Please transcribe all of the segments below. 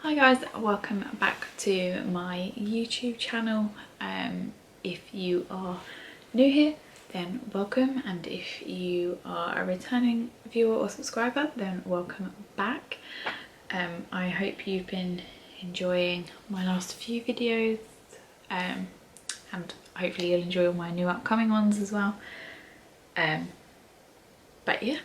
Hi guys, welcome back to my YouTube channel. If you are new here, then welcome, and if you are a returning viewer or subscriber, then welcome back. I hope you've been enjoying my last few videos, and hopefully you'll enjoy all my new upcoming ones as well. But yeah,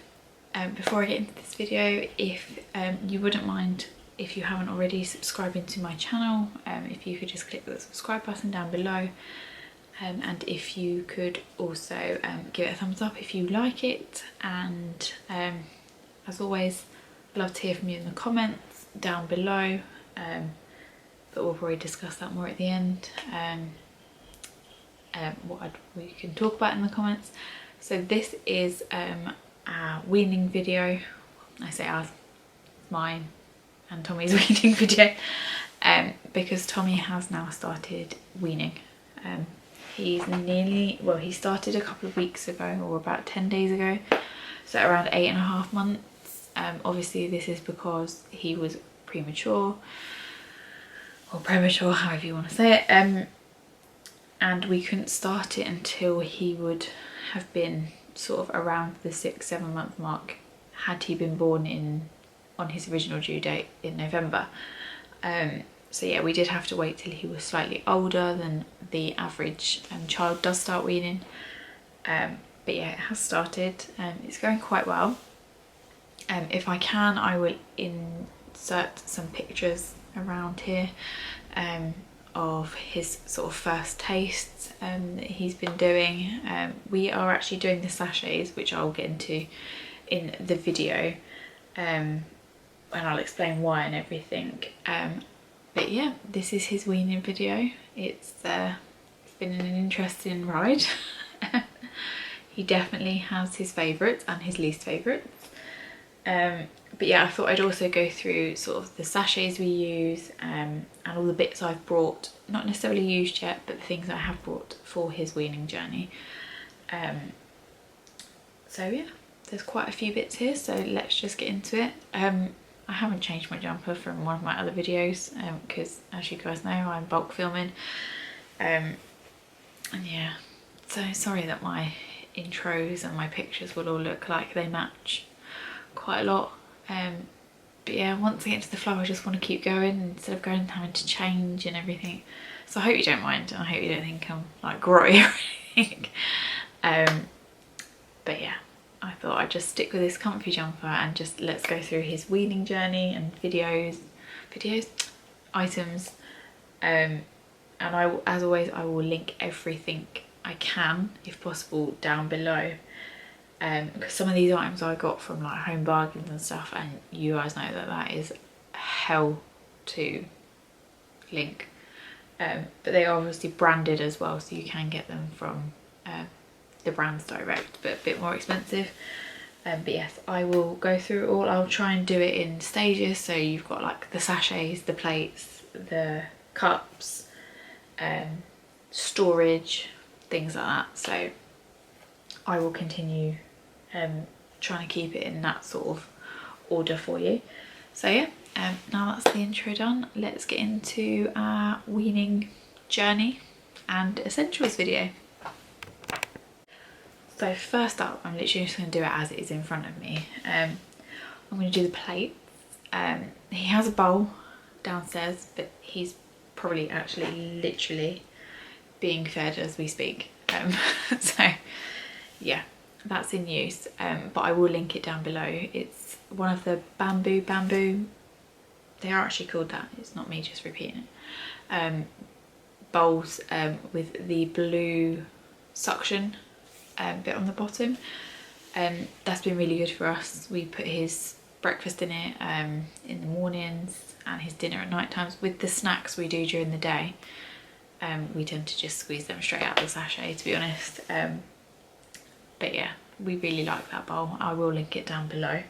before I get into this video, if you wouldn't mind, if you haven't already, subscribing to my channel, if you could just click the subscribe button down below, and if you could also give it a thumbs up if you like it, and as always, I'd love to hear from you in the comments down below, but we'll probably discuss that more at the end, we can talk about in the comments. So this is a weaning video. I say ours, mine and Tommy's weaning video, because Tommy has now started weaning. He started a couple of weeks ago, or about 10 days ago, so around 8.5 months. Obviously this is because he was premature, or premature, however you want to say it, and we couldn't start it until he would have been sort of around the 6-7 month mark, had he been born on his original due date in November. So yeah, we did have to wait till he was slightly older than the average child does start weaning. But yeah, it has started. It's going quite well. If I can, I will insert some pictures around here of his sort of first tastes that he's been doing. We are actually doing the sachets, which I'll get into in the video, and I'll explain why and everything. But yeah, this is his weaning video. It's been an interesting ride. He definitely has his favourites and his least favourites. But yeah, I thought I'd also go through sort of the sachets we use, and all the bits I've brought, not necessarily used yet, but the things I have brought for his weaning journey. So yeah, there's quite a few bits here, so let's just get into it. I haven't changed my jumper from one of my other videos, because as you guys know, I'm bulk filming, and yeah, so sorry that my intros and my pictures will all look like they match quite a lot, but yeah, once I get into the flow I just want to keep going instead of going and having to change and everything. So I hope you don't mind, and I hope you don't think I'm like grotty or anything. But yeah, I thought I'd just stick with this comfy jumper and just let's go through his weaning journey and items, and as always, I will link everything I can, if possible, down below, because some of these items I got from like Home Bargains and stuff, and you guys know that is hell to link, but they are obviously branded as well, so you can get them from the brands direct, but a bit more expensive. But yes, I will go through it all. I'll try and do it in stages, so you've got like the sachets, the plates, the cups, storage, things like that. So I will continue trying to keep it in that sort of order for you. So yeah, now that's the intro done, let's get into our weaning journey and essentials video. So first up, I'm literally just going to do it as it is in front of me. I'm going to do the plates. He has a bowl downstairs, but he's probably actually literally being fed as we speak. So yeah, that's in use, but I will link it down below. It's one of the bamboo, they are actually called that, it's not me just repeating it, bowls with the blue suction bit on the bottom. That's been really good for us. We put his breakfast in it in the mornings, and his dinner at night times. With the snacks we do during the day, we tend to just squeeze them straight out of the sachet, to be honest. But yeah, we really like that bowl. I will link it down below.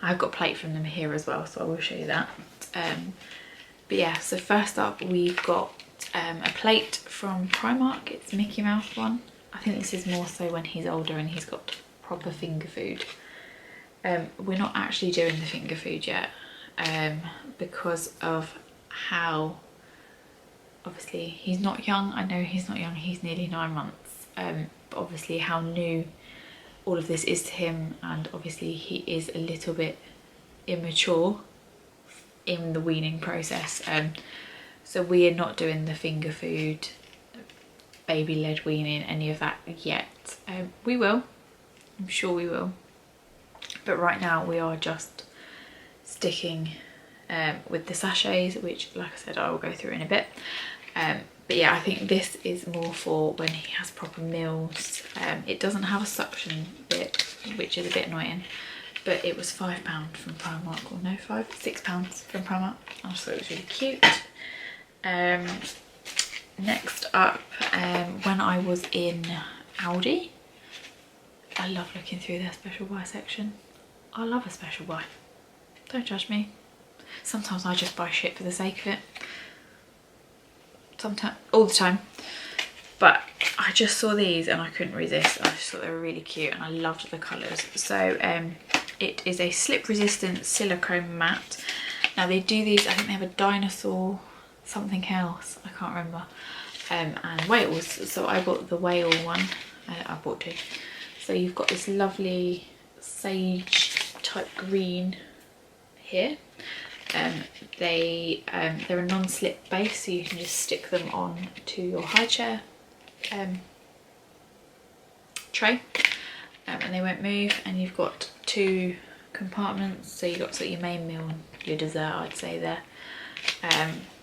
I've got a plate from them here as well, so I will show you that. But yeah, so first up we've got a plate from Primark. It's Mickey Mouse one. I think this is more so when he's older and he's got proper finger food. We're not actually doing the finger food yet, because of how, obviously he's not young, I know he's not young, he's nearly 9 months, but obviously how new all of this is to him, and obviously he is a little bit immature in the weaning process. So we are not doing the finger food, baby-led weaning, any of that yet. We will, I'm sure we will, but right now we are just sticking with the sachets, which, like I said, I will go through in a bit. But yeah, I think this is more for when he has proper meals. It doesn't have a suction bit, which is a bit annoying, but it was £5 from Primark, or no, £6 from Primark. I just thought it was really cute. Next up, when I was in Aldi, I love looking through their special buy section. I love a special buy. Don't judge me. Sometimes I just buy shit for the sake of it. Sometimes, all the time. But I just saw these and I couldn't resist. I just thought they were really cute and I loved the colours. So it is a slip resistant silicone mat. Now they do these, I think they have a dinosaur, something else, I can't remember, and whales. So I bought the whale one. I bought 2. So you've got this lovely sage type green here. They're a non-slip base, so you can just stick them on to your high chair tray, and they won't move. And you've got 2 compartments, so you've got sort of your main meal and your dessert, I'd say there.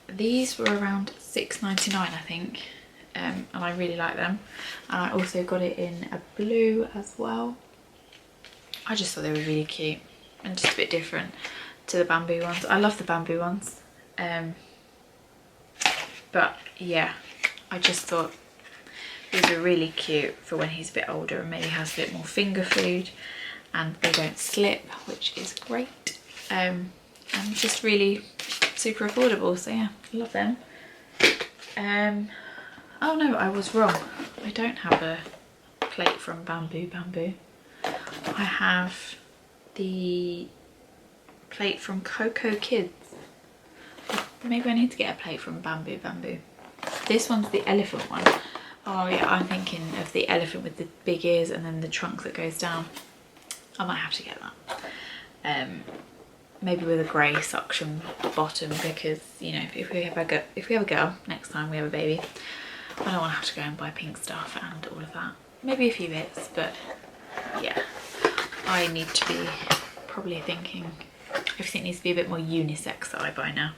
These were around £6.99, I think, and I really like them. And I also got it in a blue as well. I just thought they were really cute and just a bit different to the bamboo ones. I love the bamboo ones, but yeah, I just thought these are really cute for when he's a bit older and maybe has a bit more finger food, and they don't slip, which is great, and just really super affordable. So yeah, love them. Oh no, I was wrong. I don't have a plate from Bamboo. I have the plate from Coco Kids. Maybe I need to get a plate from Bamboo. This one's the elephant one. Oh yeah, I'm thinking of the elephant with the big ears and then the trunk that goes down. I might have to get that. Maybe with a grey suction bottom, because you know, if we have a girl next time we have a baby, I don't want to have to go and buy pink stuff and all of that. Maybe a few bits, but yeah, I need to be probably thinking everything needs to be a bit more unisex that I buy now.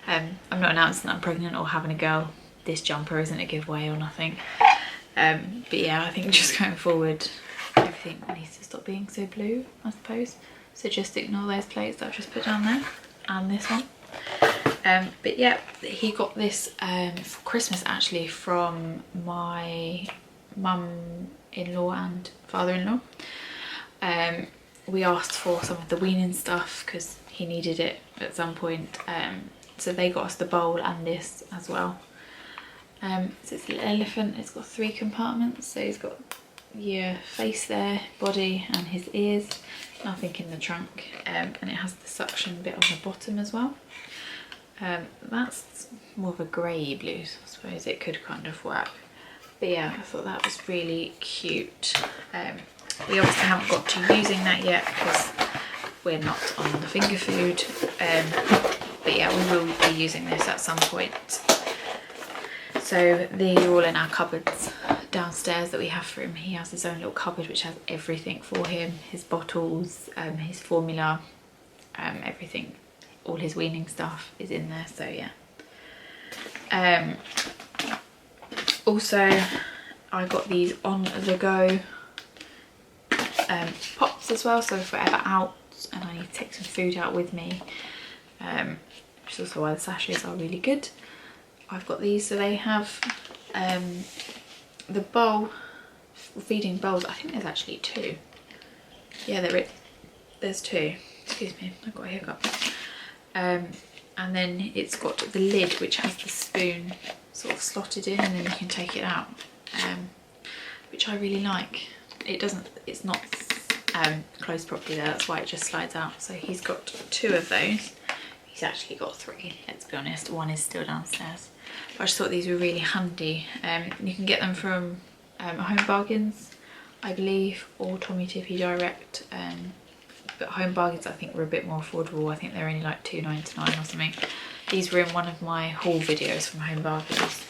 I'm not announcing that I'm pregnant or having a girl. This jumper isn't a giveaway or nothing. But yeah, I think just going forward, everything needs to stop being so blue, I suppose. So just ignore those plates that I've just put down there, and this one. But yeah, he got this for Christmas actually from my mum-in-law and father-in-law. We asked for some of the weaning stuff because he needed it at some point. So they got us the bowl and this as well. So it's an elephant. It's got 3 compartments. So he's got your face there, body, and his ears. Nothing in the trunk. And it has the suction bit on the bottom as well. That's more of a grey blue, so I suppose it could kind of work. But yeah, I thought that was really cute. We obviously haven't got to using that yet because we're not on the finger food. But yeah, we will be using this at some point. So they're all in our cupboards downstairs that we have for him. He has his own little cupboard which has everything for him. His bottles, his formula, everything. All his weaning stuff is in there, so yeah. Also, I got these on the go pots as well, so if we're ever out and I need to take some food out with me, which is also why the sachets are really good. I've got these, so they have the bowl, feeding bowls. I think there's actually 2. Yeah, there's 2. Excuse me, I've got a hiccup. And then it's got the lid which has the spoon sort of slotted in, and then you can take it out, which I really like. It's not closed properly there, that's why it just slides out. So he's got 2 of those. he's actually got 3, let's be honest. 1 is still downstairs. But I just thought these were really handy. You can get them from Home Bargains, I believe, or Tommy Tippy Direct. But Home Bargains I think were a bit more affordable. I think they're only like £2.99 or something. These were in one of my haul videos from Home Bargains.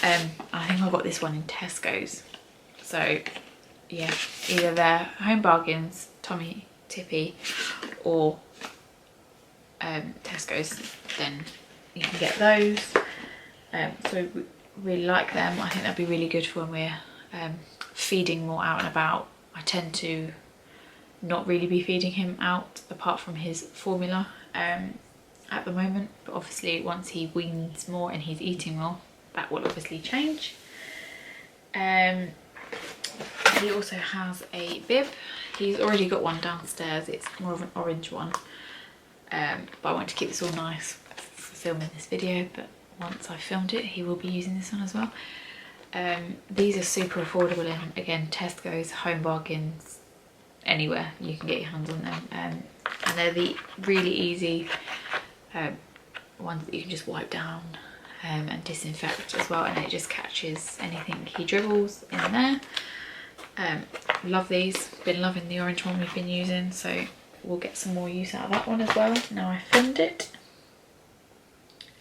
I think I got this one in Tesco's. So yeah, either they're Home Bargains, Tommy Tippy, or Tesco's, then you can get those. So we really like them. I think that'd be really good for when we're feeding more out and about. I tend to not really be feeding him out apart from his formula at the moment, but obviously once he weans more and he's eating more, that will obviously change. He also has a bib. He's already got one downstairs. It's more of an orange one, but I want to keep this all nice for filming this video, but once I've filmed it he will be using this one as well. These are super affordable in, again, Tesco's, Home Bargains, anywhere you can get your hands on them. And they're the really easy ones that you can just wipe down and disinfect as well, and it just catches anything he dribbles in there. Love these. Been loving the orange one we've been using, so we'll get some more use out of that one as well now I filmed it.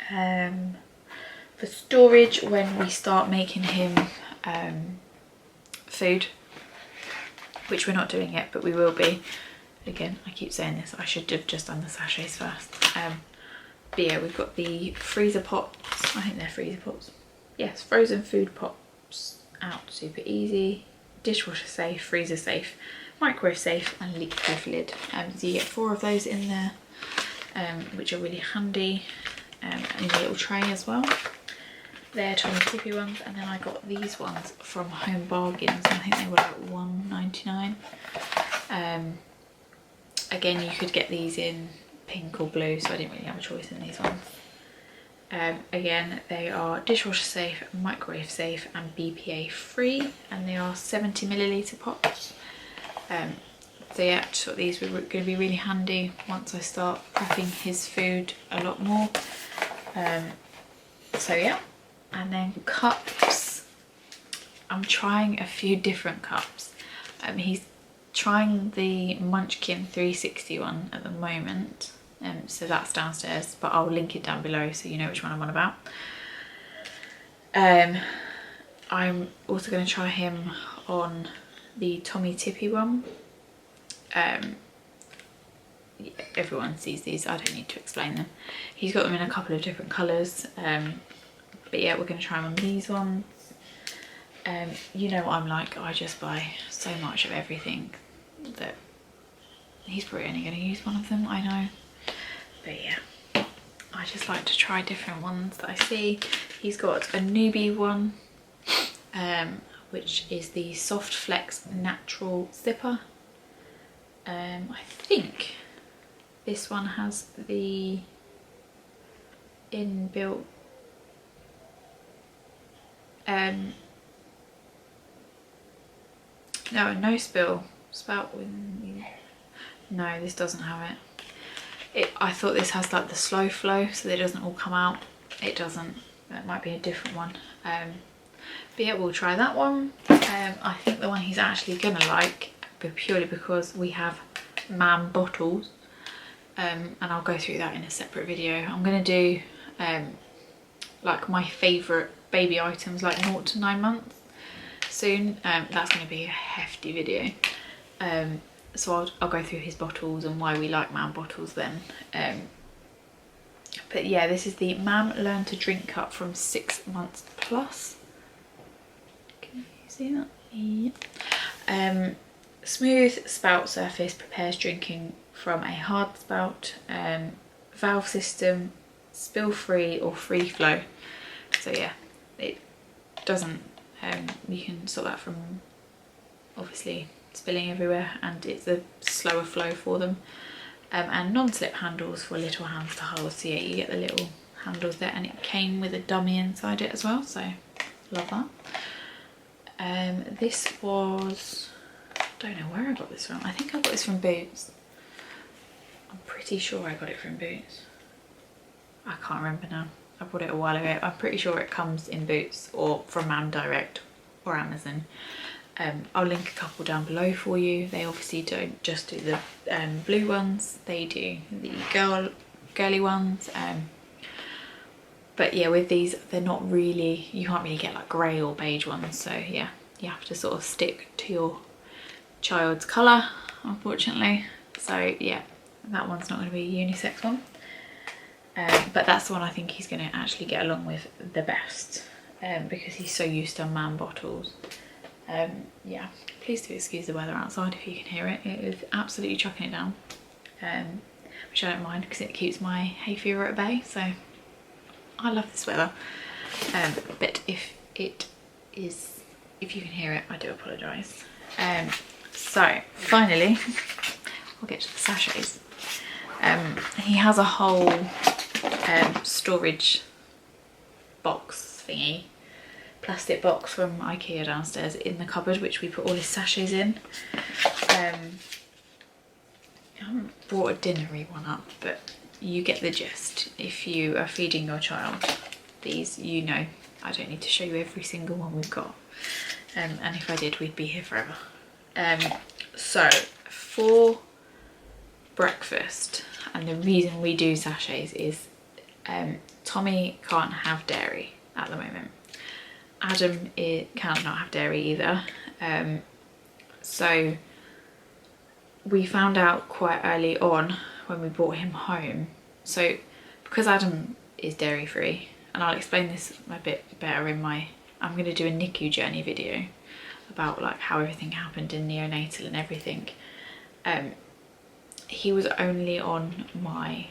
For storage, when we start making him food, which we're not doing yet, but we will be. Again, I keep saying this, I should have just done the sachets first. But yeah, we've got the freezer pots. I think they're freezer pots. Yes, frozen food pots out, super easy. Dishwasher safe, freezer safe, microwave safe, and leak-proof lid. So you get 4 of those in there, which are really handy, and in a little tray as well. They're Tommy Tippy ones, and then I got these ones from Home Bargains. I think they were like £1.99. Again, you could get these in pink or blue, so I didn't really have a choice in these ones. Again, they are dishwasher safe, microwave safe, and BPA free, and they are 70ml pots. So yeah, just thought these were going to be really handy once I start prepping his food a lot more. So yeah, and then cups. I'm trying a few different cups. He's trying the Munchkin 360 one at the moment. So that's downstairs, but I'll link it down below so you know which one I'm on about. I'm also going to try him on the Tommy Tippy one. Everyone sees these, I don't need to explain them. He's got them in a couple of different colours, but yeah, we're going to try him on these ones. You know what I'm like, I just buy so much of everything that he's probably only going to use one of them, I know. But yeah, I just like to try different ones that I see. He's got a newbie one, which is the Soft Flex Natural Zipper. I think this one has the inbuilt no spill spout with, no, this doesn't have it. I thought this has like the slow flow so that it doesn't all come out. It doesn't. That might be a different one. But yeah, we'll try that one. I think the one he's actually gonna like, but purely because we have MAM bottles, and I'll go through that in a separate video. I'm gonna do like my favourite baby items, like 0 to 9 months soon. That's gonna be a hefty video. So I'll go through his bottles and why we like MAM bottles then. But yeah, this is the MAM Learn to Drink cup from 6 months plus. Can you see that? Yeah. Smooth spout surface prepares drinking from a hard spout. Valve system, spill free or free flow. So yeah, it doesn't, you can stop that from obviously spilling everywhere, and it's a slower flow for them. And non-slip handles for little hands to hold. So yeah, you get the little handles there, and it came with a dummy inside it as well, so love that. This was, I don't know where I got this from. I think I got this from Boots. I'm pretty sure I got it from Boots. I can't remember now. I bought it a while ago. I'm pretty sure it comes in Boots or from Mam Direct or Amazon. I'll link a couple down below for you. They obviously don't just do the blue ones, they do the girly ones. But yeah, with these, they're not really, you can't really get like grey or beige ones. So yeah, you have to sort of stick to your child's colour, unfortunately. So yeah, that one's not going to be a unisex one. But that's the one I think he's going to actually get along with the best, because he's so used to man bottles. Yeah, please do excuse the weather outside if you can hear it. It is absolutely chucking it down, which I don't mind because it keeps my hay fever at bay. So I love this weather. But if you can hear it, I do apologise. So finally, we'll get to the sachets. He has a whole storage box thingy, plastic box from IKEA downstairs in the cupboard, which we put all his sachets in. I haven't brought a dinnery one up, but you get the gist. If you are feeding your child these, you know I don't need to show you every single one we've got. And if I did, we'd be here forever. So for breakfast, and the reason we do sachets is Tommy can't have dairy at the moment. Adam can't not have dairy either. So we found out quite early on when we brought him home. So because Adam is dairy free, and I'll explain this a bit better in my, I'm going to do a NICU journey video about like how everything happened in neonatal and everything. He was only on my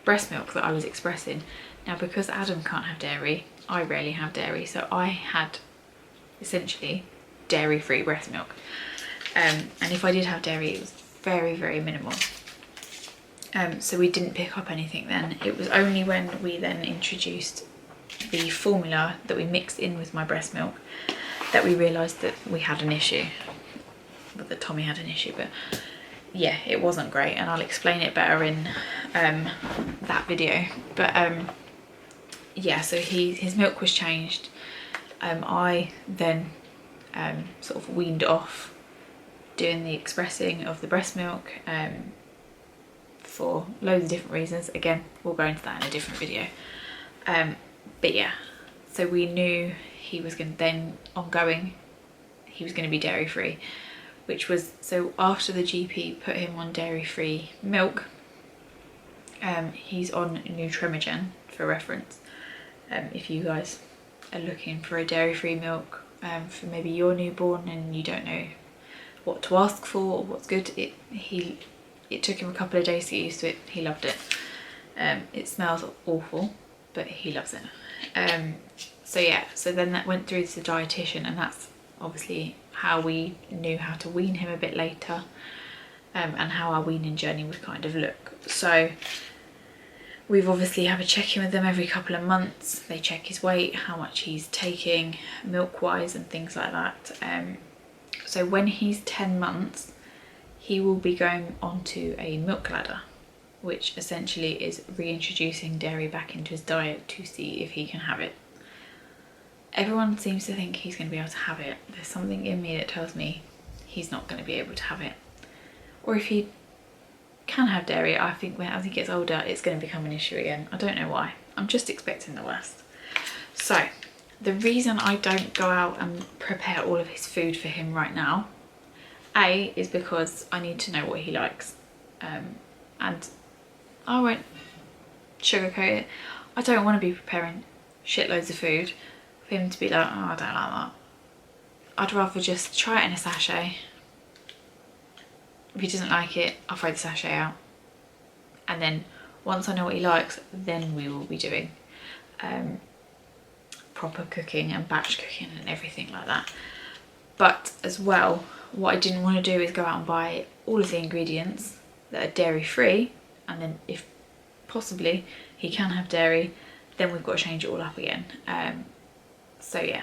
breast milk that I was expressing. Now because Adam can't have dairy, I rarely have dairy, so I had essentially dairy free breast milk. And if I did have dairy, it was very, very minimal. So we didn't pick up anything then. It was only when we then introduced the formula that we mixed in with my breast milk that we realised that we had an issue, but that Tommy had an issue. But yeah, it wasn't great, and I'll explain it better in that video. But yeah, so his milk was changed. I then sort of weaned off doing the expressing of the breast milk for loads of different reasons. Again, we'll go into that in a different video. But yeah, so we knew he was going to then ongoing, he was going to be dairy free, which was, so after the GP put him on dairy free milk, he's on Nutremigen for reference. If you guys are looking for a dairy free milk for maybe your newborn and you don't know what to ask for or what's good, it took him a couple of days to get used to it. He loved it. It smells awful, but he loves it. So yeah, so then that went through to the dietitian, and that's obviously how we knew how to wean him a bit later, and how our weaning journey would kind of look. So we've obviously have a check-in with them every couple of months. They check his weight, how much he's taking milk wise and things like that. So when he's 10 months, he will be going onto a milk ladder, which essentially is reintroducing dairy back into his diet to see if he can have it. Everyone seems to think he's going to be able to have it. There's something in me that tells me he's not going to be able to have it. Or if he can have dairy, I think as he gets older, it's going to become an issue again. I don't know why. I'm just expecting the worst. So the reason I don't go out and prepare all of his food for him right now, A, is because I need to know what he likes. And I won't sugarcoat it. I don't want to be preparing shitloads of food for him to be like, oh, I don't like that. I'd rather just try it in a sachet. If he doesn't like it, I'll throw the sachet out. And then once I know what he likes, then we will be doing proper cooking and batch cooking and everything like that. But as well, what I didn't want to do is go out and buy all of the ingredients that are dairy free, and then if possibly he can have dairy, then we've got to change it all up again. So yeah,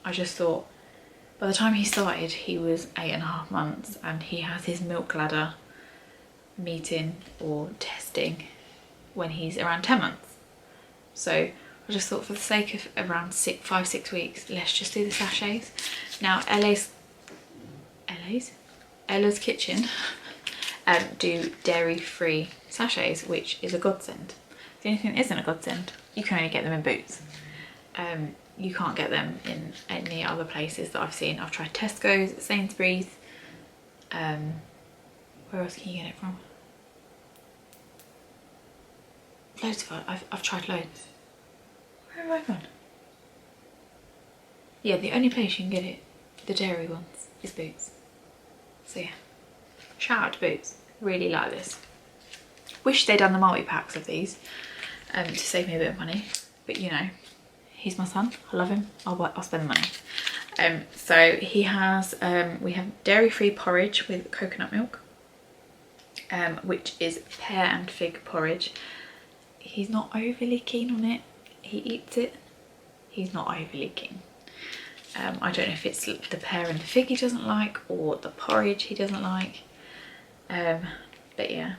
I just thought by the time he started, he was 8.5 months, and he has his milk ladder meeting or testing when he's around 10 months. So I just thought, for the sake of around 5-6 weeks, let's just do the sachets. Now Ella's Kitchen do dairy-free sachets, which is a godsend. The only thing that isn't a godsend, you can only get them in Boots. You can't get them in any other places that I've seen. I've tried Tesco's, Sainsbury's. Where else can you get it from? Loads of I've tried loads. Where have I gone? Yeah, the only place you can get it, the dairy ones, is Boots. So yeah, shout out to Boots. Really like this. Wish they'd done the multi-packs of these to save me a bit of money, but you know, he's my son, I love him, I'll spend the money. So he has, we have dairy-free porridge with coconut milk, which is pear and fig porridge. He's not overly keen on it. He eats it, he's not overly keen. I don't know if it's the pear and the fig he doesn't like, or the porridge he doesn't like. But yeah,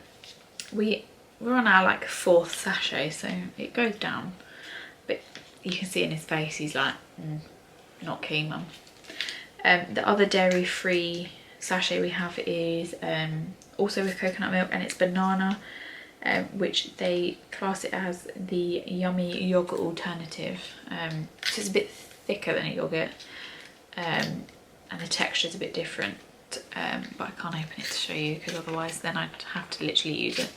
we're on our like 4th sachet, so it goes down. But you can see in his face, he's like, not keen, mum. The other dairy-free sachet we have is also with coconut milk, and it's banana, which they class it as the yummy yogurt alternative. So it's a bit thicker than a yogurt, and the texture is a bit different, but I can't open it to show you because otherwise then I'd have to literally use it.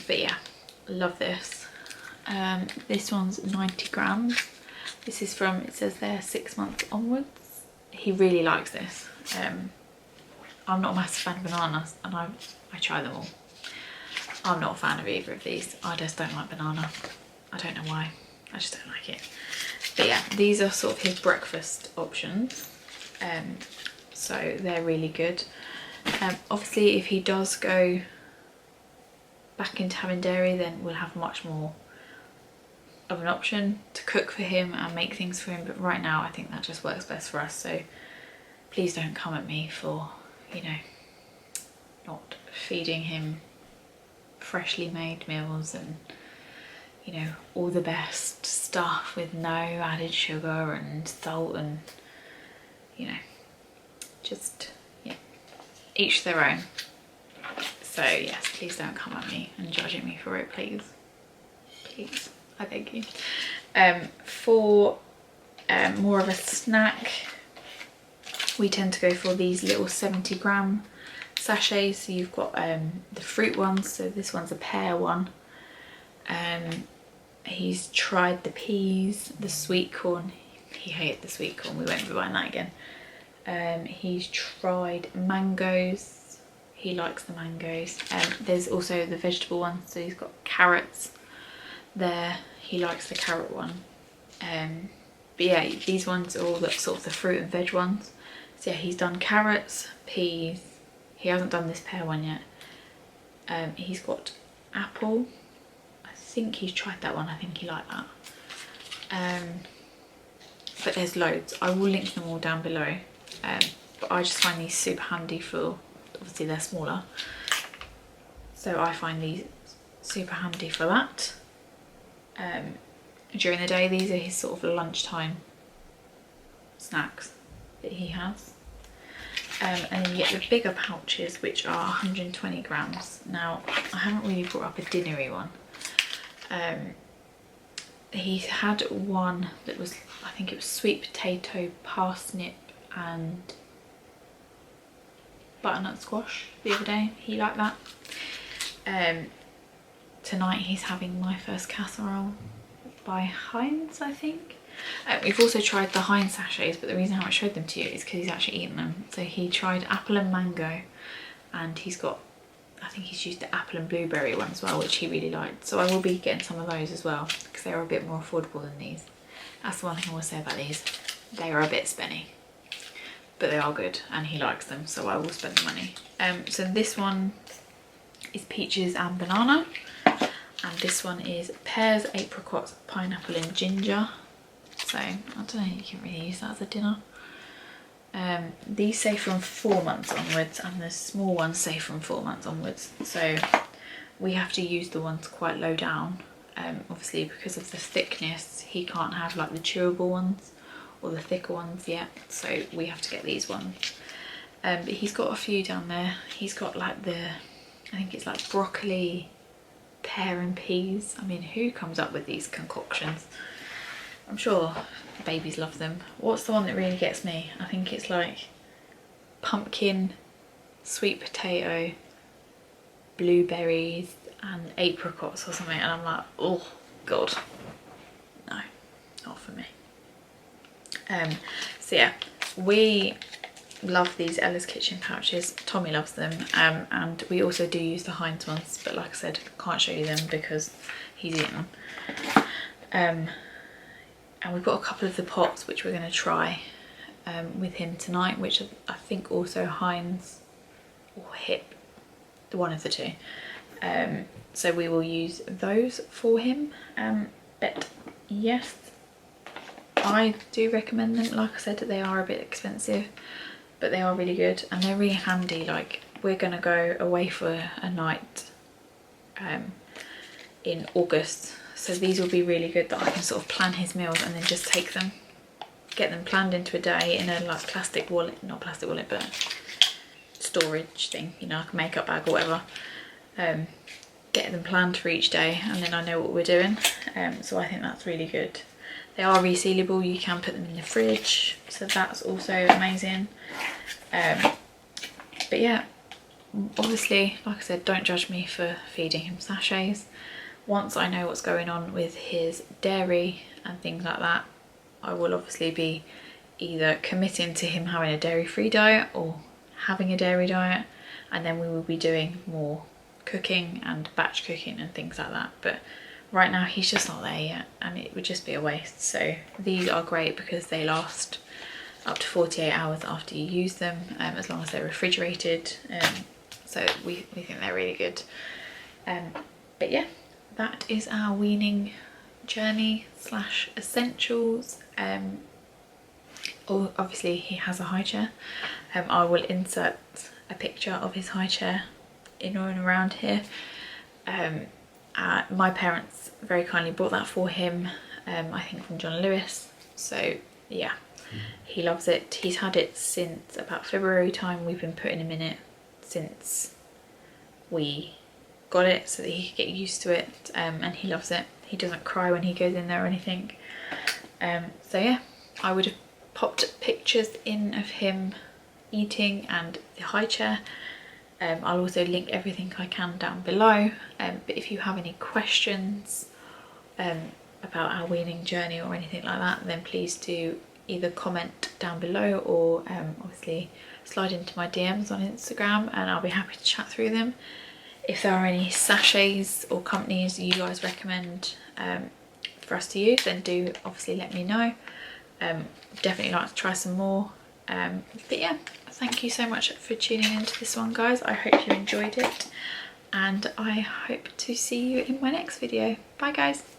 But yeah, love this. This one's 90 grams. This is from, it says there, 6 months onwards. He really likes this. I'm not a massive fan of bananas, and I try them all. I'm not a fan of either of these. I just don't like banana. I don't know why, I just don't like it. But yeah, these are sort of his breakfast options. So they're really good. Obviously if he does go back into having dairy, then we'll have much more of an option to cook for him and make things for him, but right now I think that just works best for us. So please don't come at me for, you know, not feeding him freshly made meals and, you know, all the best stuff with no added sugar and salt, and, you know, just, yeah, each their own. So yes, please don't come at me and judging me for it, please. Please, I beg you. For more of a snack, we tend to go for these little 70-gram sachets. So you've got the fruit ones, so this one's a pear one. He's tried the peas, the sweet corn. He hated the sweet corn, we won't be buying that again. He's tried mangoes, he likes the mangoes. There's also the vegetable one, so he's got carrots there, he likes the carrot one. But yeah, these ones are all the sort of the fruit and veg ones. So yeah, he's done carrots, peas, he hasn't done this pear one yet. He's got apple, I think he's tried that one, I think he liked that. But there's loads, I will link them all down below. But I just find these super handy for, obviously they're smaller, so I find these super handy for that. During the day, these are his sort of lunchtime snacks that he has. And then you get the bigger pouches, which are 120 grams. Now, I haven't really brought up a dinnery one. He had one that was, I think it was sweet potato, parsnip and butternut squash the other day. He liked that. Tonight he's having My First Casserole by Heinz, I think. We've also tried the Heinz sachets, but the reason I haven't showed them to you is because he's actually eaten them. So he tried apple and mango, and he's got, I think he's used the apple and blueberry one as well, which he really liked. So I will be getting some of those as well, because they're a bit more affordable than these. That's the one thing I will say about these. They are a bit spenny, but they are good and he likes them, so I will spend the money. So this one is peaches and banana, and this one is pears, apricots, pineapple and ginger. So I don't know, you can really use that as a dinner. These say from 4 months onwards, and the small ones say from 4 months onwards, so we have to use the ones quite low down obviously because of the thickness he can't have like the chewable ones or the thicker ones yet, so we have to get these ones. But he's got a few down there. He's got like I think it's like broccoli, pear and peas. I mean, who comes up with these concoctions? I'm sure babies love them. What's the one that really gets me? I think it's like pumpkin, sweet potato, blueberries and apricots or something, and I'm like, oh god, no, not for me. So yeah, we love these Ella's Kitchen pouches. Tommy loves them, and we also do use the Heinz ones, but like I said, can't show you them because he's eaten them. And we've got a couple of the pots which we're going to try with him tonight, which I think also Heinz or Hip, one of the two. So we will use those for him. But yes, I do recommend them. Like I said, they are a bit expensive, but they are really good and they're really handy. Like, we're going to go away for a night in August, so these will be really good that I can sort of plan his meals and then just take them, get them planned into a day in a like plastic wallet, not plastic wallet, but storage thing, you know, like a makeup bag or whatever. Get them planned for each day and then I know what we're doing. So I think that's really good. They are resealable, you can put them in the fridge, so that's also amazing. But yeah, obviously, like I said, don't judge me for feeding him sachets. Once I know what's going on with his dairy and things like that, I will obviously be either committing to him having a dairy-free diet or having a dairy diet, and then we will be doing more cooking and batch cooking and things like that. But right now he's just not there yet and it would just be a waste. So these are great because they last up to 48 hours after you use them, as long as they're refrigerated. So we think they're really good. But yeah, that is our weaning journey slash essentials. Obviously he has a high chair. I will insert a picture of his high chair in and around here. My parents very kindly bought that for him, I think from John Lewis. So yeah, he loves it. He's had it since about February time. We've been putting him in it since we got it so that he could get used to it, and he loves it. He doesn't cry when he goes in there or anything. So yeah, I would have popped pictures in of him eating and the high chair. I'll also link everything I can down below, but if you have any questions about our weaning journey or anything like that, then please do either comment down below or obviously slide into my DMs on Instagram and I'll be happy to chat through them. If there are any sachets or companies you guys recommend for us to use, then do obviously let me know. Definitely like to try some more. But yeah, thank you so much for tuning into this one, guys. I hope you enjoyed it and I hope to see you in my next video. Bye guys.